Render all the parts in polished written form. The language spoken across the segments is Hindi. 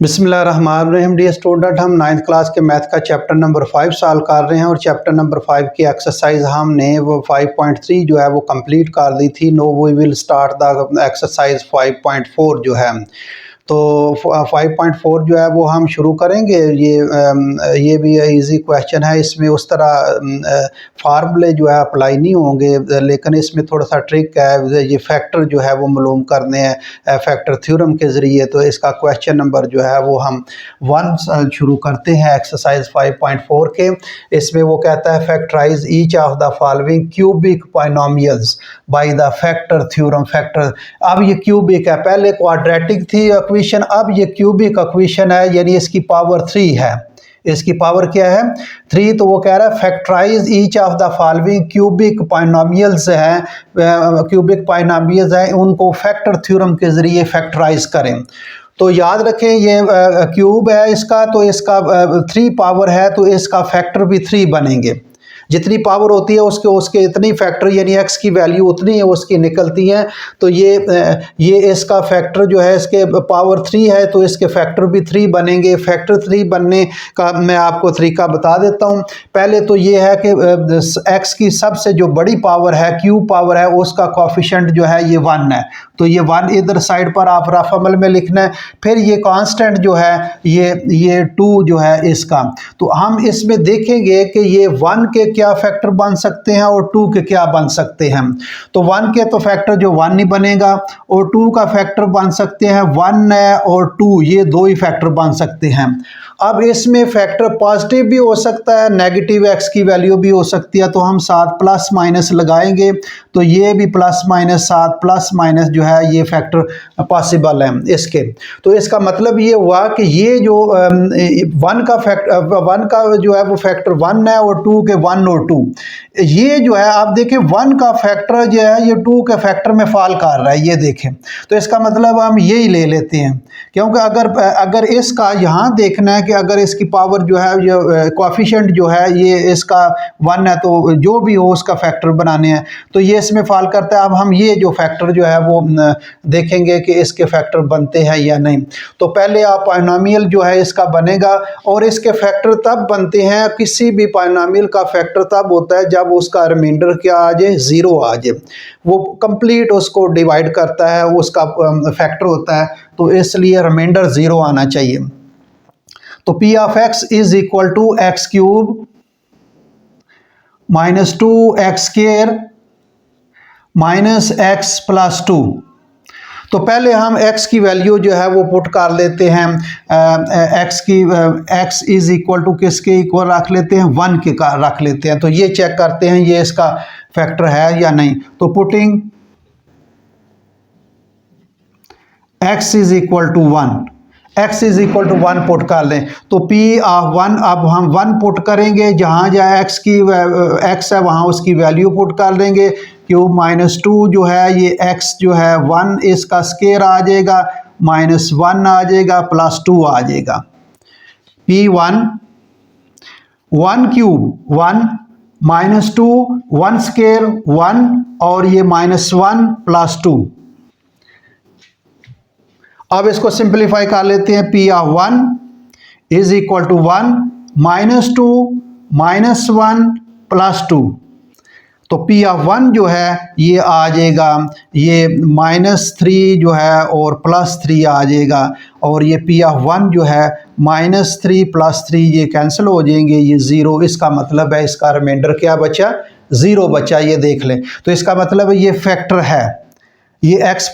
बिस्मिल्लाहिर्रहमानिर्रहीम। डियर स्टूडेंट, हम 9th क्लास के मैथ का चैप्टर नंबर 5 सॉल्व कर रहे हैं और चैप्टर नंबर 5 की एक्सरसाइज हमने वो 5.3 जो है वो कंप्लीट कर दी थी। Now we will start the exercise 5.4 जो है। तो 5.4 जो है वो हम शुरू करेंगे। ये भी इजी क्वेश्चन है। इसमें उस तरह फार्मूले जो है अप्लाई नहीं होंगे, लेकिन इसमें थोड़ा सा ट्रिक है। ये फैक्टर जो है वो मालूम करने हैं फैक्टर थ्योरम के ज़रिए। तो इसका क्वेश्चन नंबर जो है वो हम 1 शुरू करते हैं एक्सरसाइज 5.4 के। इसमें वो कहता है factorise each of the following cubic binomials by the factor theorem. Factor, अब ये क्यूबिक है, पहले क्वाड्रेटिक थी इक्वेशन, अब ये क्यूबिक इक्वेशन है, यानी इसकी पावर 3 है। इसकी पावर क्या है? 3। तो वो कह रहा है factorise each of the following cubic binomials हैं, क्यूबिक बाइनोमियल्स हैं, उनको फैक्टर थ्योरम के ज़रिए फैक्टराइज करें। तो याद रखें ये क्यूब है इसका, तो इसका 3 पावर है, तो इसका फैक्टर भी 3 बनेंगे। जितनी पावर होती है उसके इतनी फैक्टर, यानी x की वैल्यू उतनी है उसकी निकलती है। तो ये इसका फैक्टर जो है, इसके पावर 3 है, तो इसके फैक्टर भी 3 बनेंगे। फैक्टर 3 बनने का मैं आपको तरीका बता देता हूँ। पहले तो ये है कि x की सबसे जो बड़ी पावर है, क्यूब पावर है, उसका कोफिशिएंट जो है ये 1 है। तो ये 1 इधर साइड पर आप रफ अमल में लिखना है। फिर ये कांस्टेंट जो है ये 2 जो है इसका। तो हम इसमें देखेंगे कि ये 1 के क्या फैक्टर बन सकते हैं और 2 के क्या बन सकते हैं। तो 1 के तो फैक्टर जो 1 नहीं बनेगा, और 2 का फैक्टर बन सकते हैं 1 और 2, ये 2 ही फैक्टर बन सकते हैं। अब इसमें फैक्टर पॉजिटिव भी हो सकता है, नेगेटिव x की वैल्यू भी हो सकती है। तो हम साथ प्लस माइनस लगाएंगे, तो ये भी प्लस माइनस, साथ प्लस माइनस जो है ये फैक्टर पॉसिबल है इसके। तो इसका मतलब ये हुआ कि ये जो 1 का जो है वो फैक्टर 1 है, और 2 के 1 और 2, ये जो है आप देखें 1 का फैक्टर जो है ये 2 के फैक्टर में फॉल कर रहा है, ये देखें। तो इसका मतलब हम यही ले लेते हैं, क्योंकि अगर इसका यहाँ देखना है कि अगर इसकी पावर जो है, ये कोफिशिएंट जो है ये इसका 1 है, तो जो भी हो उसका फैक्टर बनाने हैं, तो ये इसमें फॉल करता है। अब हम ये जो फैक्टर जो है वो देखेंगे कि इसके फैक्टर बनते हैं या नहीं। तो पहले आप पॉलिनोमियल जो है इसका बनेगा, और इसके फैक्टर तब बनते हैं, किसी भी पॉलिनोमियल का फैक्टर तब होता है जब उसका रिमाइंडर क्या आ जाए, 0 आ जाए। वो कंप्लीट उसको डिवाइड करता है, उसका फैक्टर होता है, तो इसलिए रिमाइंडर 0 आना चाहिए। तो P of x is equal to x cube minus 2x square minus x plus 2। तो पहले हम x की वैल्यू जो है वो पुट कर लेते हैं। x इज इक्वल टू किसके इक्वल रख लेते हैं, 1 के का रख लेते हैं। तो ये चेक करते हैं ये इसका फैक्टर है या नहीं। तो putting x is equal to 1, x is equal to 1 put कर लें। तो P ऑफ 1, अब हम 1 पुट करेंगे, जहाँ जहाँ x है वहाँ उसकी वैल्यू पुट कर देंगे। क्यूब माइनस 2 जो है ये x जो है 1, इसका स्क्वायर आ जाएगा, माइनस 1 आ जाएगा, प्लस 2 आ जाएगा। P1 1 क्यूब 1 माइनस 2 1 स्क्वायर 1, और ये माइनस 1 प्लस 2। अब इसको सिंप्लीफाई कर लेते हैं। P of 1 is equal to 1 minus 2 minus 1 plus 2। तो P ऑफ 1 जो है ये आ जाएगा, ये माइनस 3 जो है और प्लस 3 आ जाएगा, और ये P ऑफ 1 जो है माइनस 3 प्लस 3 ये कैंसिल हो जाएंगे, ये 0। इसका मतलब है इसका रिमाइंडर क्या बचा, 0 बचा। ये देख लें, तो इसका मतलब है ये फैक्टर है। ये x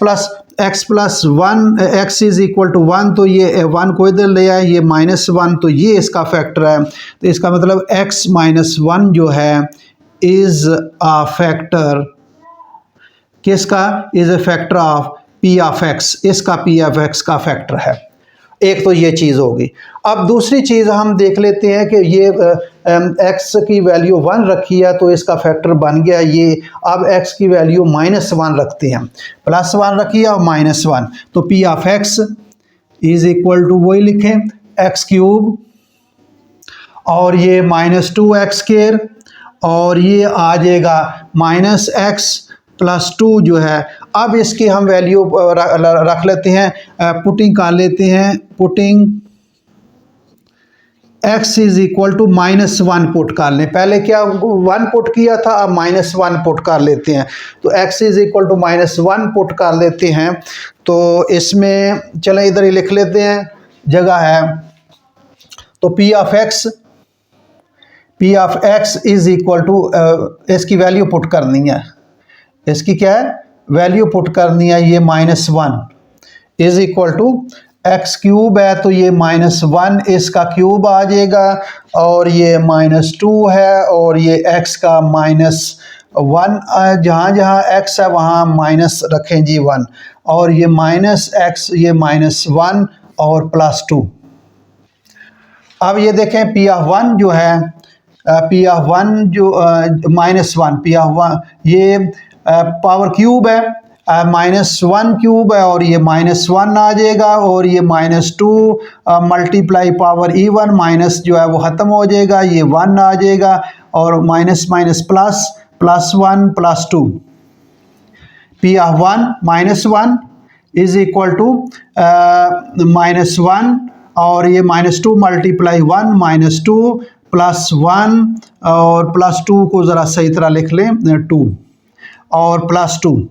plus 1, x is equal to 1, तो ये 1 को इधर ले आए, ये माइनस 1, तो ये इसका फैक्टर है। तो इसका मतलब x माइनस 1 जो है इज अ फैक्टर किसका, is a factor of P of x, इसका P ऑफ x का फैक्टर है। एक तो ये चीज़ होगी। अब दूसरी चीज़ हम देख लेते हैं कि ये x की वैल्यू 1 रखी है, तो इसका फैक्टर बन गया ये। अब x की वैल्यू माइनस 1 रखते हैं, प्लस 1 रखी है और माइनस 1। तो P of x is equal to वही लिखें, एक्स क्यूब, और ये माइनस 2x स्क्वायर, और ये आ जाएगा माइनस x प्लस 2 जो है। अब इसकी हम वैल्यू रख लेते हैं, पुटिंग कर लेते हैं, putting x is equal to -1 put कर लें। पहले क्या 1 पुट किया था, अब -1 पुट कर लेते हैं। तो x is equal to -1 put कर लेते हैं। तो इसमें चलें इधर ही लिख लेते हैं, जगह है। तो p of x is equal to, इसकी वैल्यू पुट करनी है, इसकी क्या है वैल्यू पुट करनी है। ये -1 is equal to x cube है, तो ये -1 इसका क्यूब आ जाएगा, और ये -2 है, और ये x का -1, जहाँ जहाँ x है वहाँ माइनस रखें जी 1, और ये -x, ये -1 और +2। अब ये देखें p ऑफ 1 जो है, p ऑफ 1 जो -1, p ऑफ 1 ये पावर क्यूब है, -1 क्यूब है, और ये -1 आ जाएगा, और ये -2 मल्टीप्लाई पावर E1, माइनस जो है वो ख़त्म हो जाएगा, ये 1 आ जाएगा, और minus minus plus, +1 +2। p of 1 -1 is equal to -1, और ये -2 मल्टीप्लाई 1, -2 +1, और +2 को ज़रा सही तरह लिख लें 2, और +2।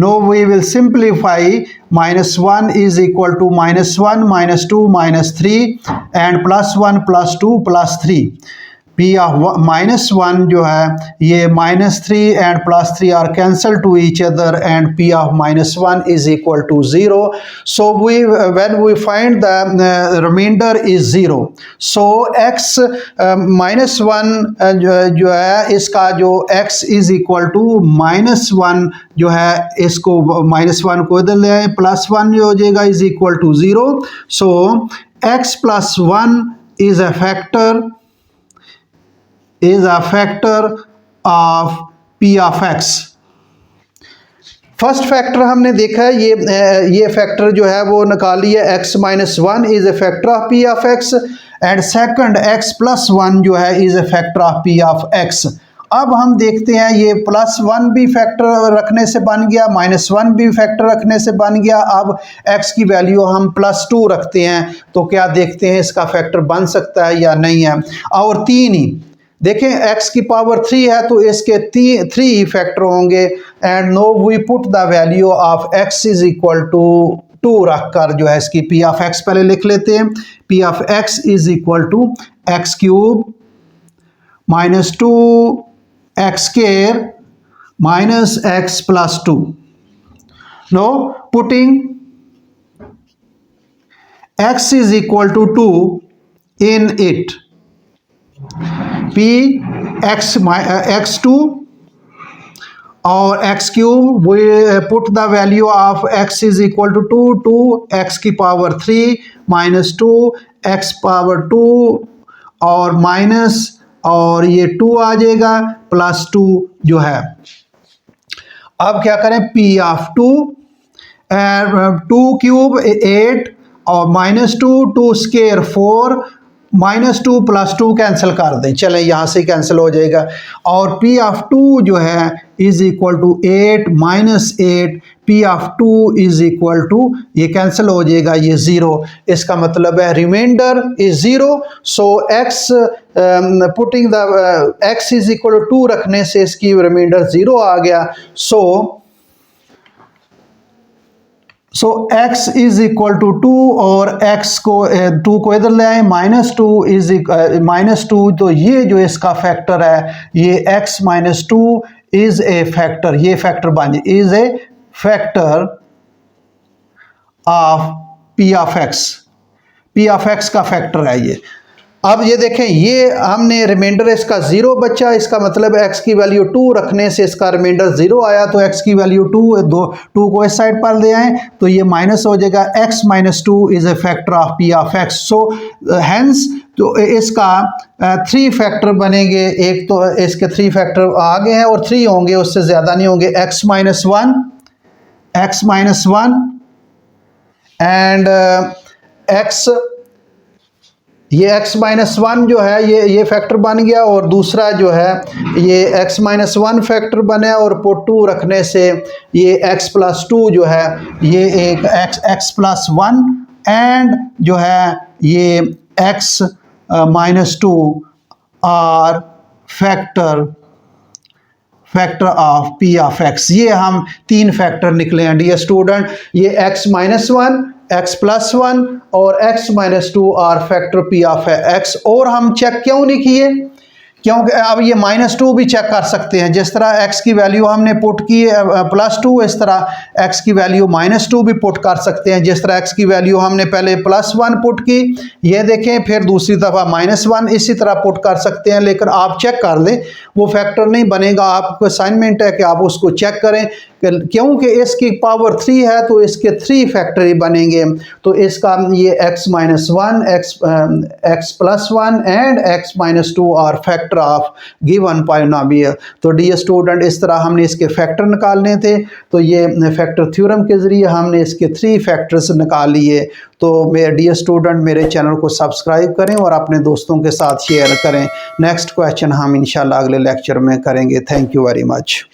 Now we will simplify, -1 is equal to -1, -2, -3, and +1 +2 +3। p of -1 जो है ये -3 and +3 are cancelled to each other, and p of -1 is equal to 0. So when we find the remainder is 0, so x -1 जो है इसका जो x is equal to -1 जो है, इसको -1 को इधर ले आए, +1 जो हो जाएगा is equal to 0. So x + 1 is a factor of p of x। First factor हमने देखा है, ये फैक्टर जो है वो निकालिए, x -1 is a factor of p of x, and second x + 1 जो है is a factor of p of x। अब हम देखते हैं, ये +1 भी फैक्टर रखने से बन गया, -1 भी फैक्टर रखने से बन गया। अब x की वैल्यू हम +2 रखते हैं, तो क्या देखते हैं इसका फैक्टर बन सकता है या नहीं है। और 3 ही देखें, x की पावर 3 है, तो इसके 3 ही फैक्टर होंगे। And now we put the value of x is equal to 2 रख कर जो है इसकी p ऑफ x पहले लिख लेते हैं। p of x is equal to x³ -2x² -x + 2। Now putting x is equal to 2 in it, p x2 और x³ we put the value of x is equal to 2 x की पावर 3 -2 x पावर 2 और माइनस, और ये 2 आ जाएगा, +2 जो है। अब क्या करें, p ऑफ 2 2³ 8, और -2 2² 4, -2 +2 कैंसिल कर दें, चलें यहाँ से कैंसिल हो जाएगा, और p ऑफ 2 जो है is equal to 8 -8, p of 2 is equal to, ये कैंसिल हो जाएगा, ये 0। इसका मतलब है remainder is 0। So x putting the x is equal to 2 रखने से इसकी रिमाइंडर 0 आ गया। So x is equal to 2, और x को 2 को इधर ले आए, -2, तो ये जो इसका फैक्टर है, ये x -2 इज ए फैक्टर, ये फैक्टर बन जाए, is a factor of p of x का फैक्टर है ये। अब ये देखें, ये हमने रिमाइंडर इसका 0 बचा, इसका मतलब x की वैल्यू 2 रखने से इसका रिमाइंडर 0 आया, तो x की वैल्यू 2 को इस साइड पर ले आए, तो ये माइनस हो जाएगा, x -2 is a factor of p of x। So hence तो इसका 3 फैक्टर बनेंगे, एक तो इसके 3 फैक्टर आगे हैं और 3 होंगे, उससे ज़्यादा नहीं होंगे, x -1 एंड x, ये x-1 जो है ये फैक्टर बन गया, और दूसरा जो है ये x-1 फैक्टर बना, और पुट 2 रखने से ये x+2 जो है ये एक x+1 एंड जो है ये x-2 are factor of p of x। ये हम 3 फैक्टर निकले हैं डियर स्टूडेंट। ये x-1, x+1 और x-2 are factor p of x। और हम चेक क्यों नहीं किए? क्योंकि अब ये -2 भी चेक कर सकते हैं। जिस तरह x की वैल्यू हमने पुट की +2, इस तरह x की वैल्यू -2 भी पुट कर सकते हैं। जिस तरह x की वैल्यू हमने पहले +1 पुट की, ये देखें, फिर दूसरी दफ़ा -1, इसी तरह पुट कर सकते हैं। लेकिन आप चेक कर लें, वो फैक्टर नहीं बनेगा। आपको असाइनमेंट है कि आप उसको चेक करें, क्योंकि इसकी पावर 3 है तो इसके 3 फैक्टर ही बनेंगे। तो इसका ये x-1, x+1 and x-2 are factor of given polynomial. तो डियर स्टूडेंट, इस तरह हमने इसके फैक्टर निकालने थे। तो ये फैक्टर थ्योरम के ज़रिए हमने इसके 3 फैक्टर्स निकाल लिए। तो मेरे डियर स्टूडेंट, मेरे चैनल को सब्सक्राइब करें और अपने दोस्तों के साथ शेयर करें। नेक्स्ट क्वेश्चन हम इंशाल्लाह अगले लेक्चर में करेंगे। Thank you very much.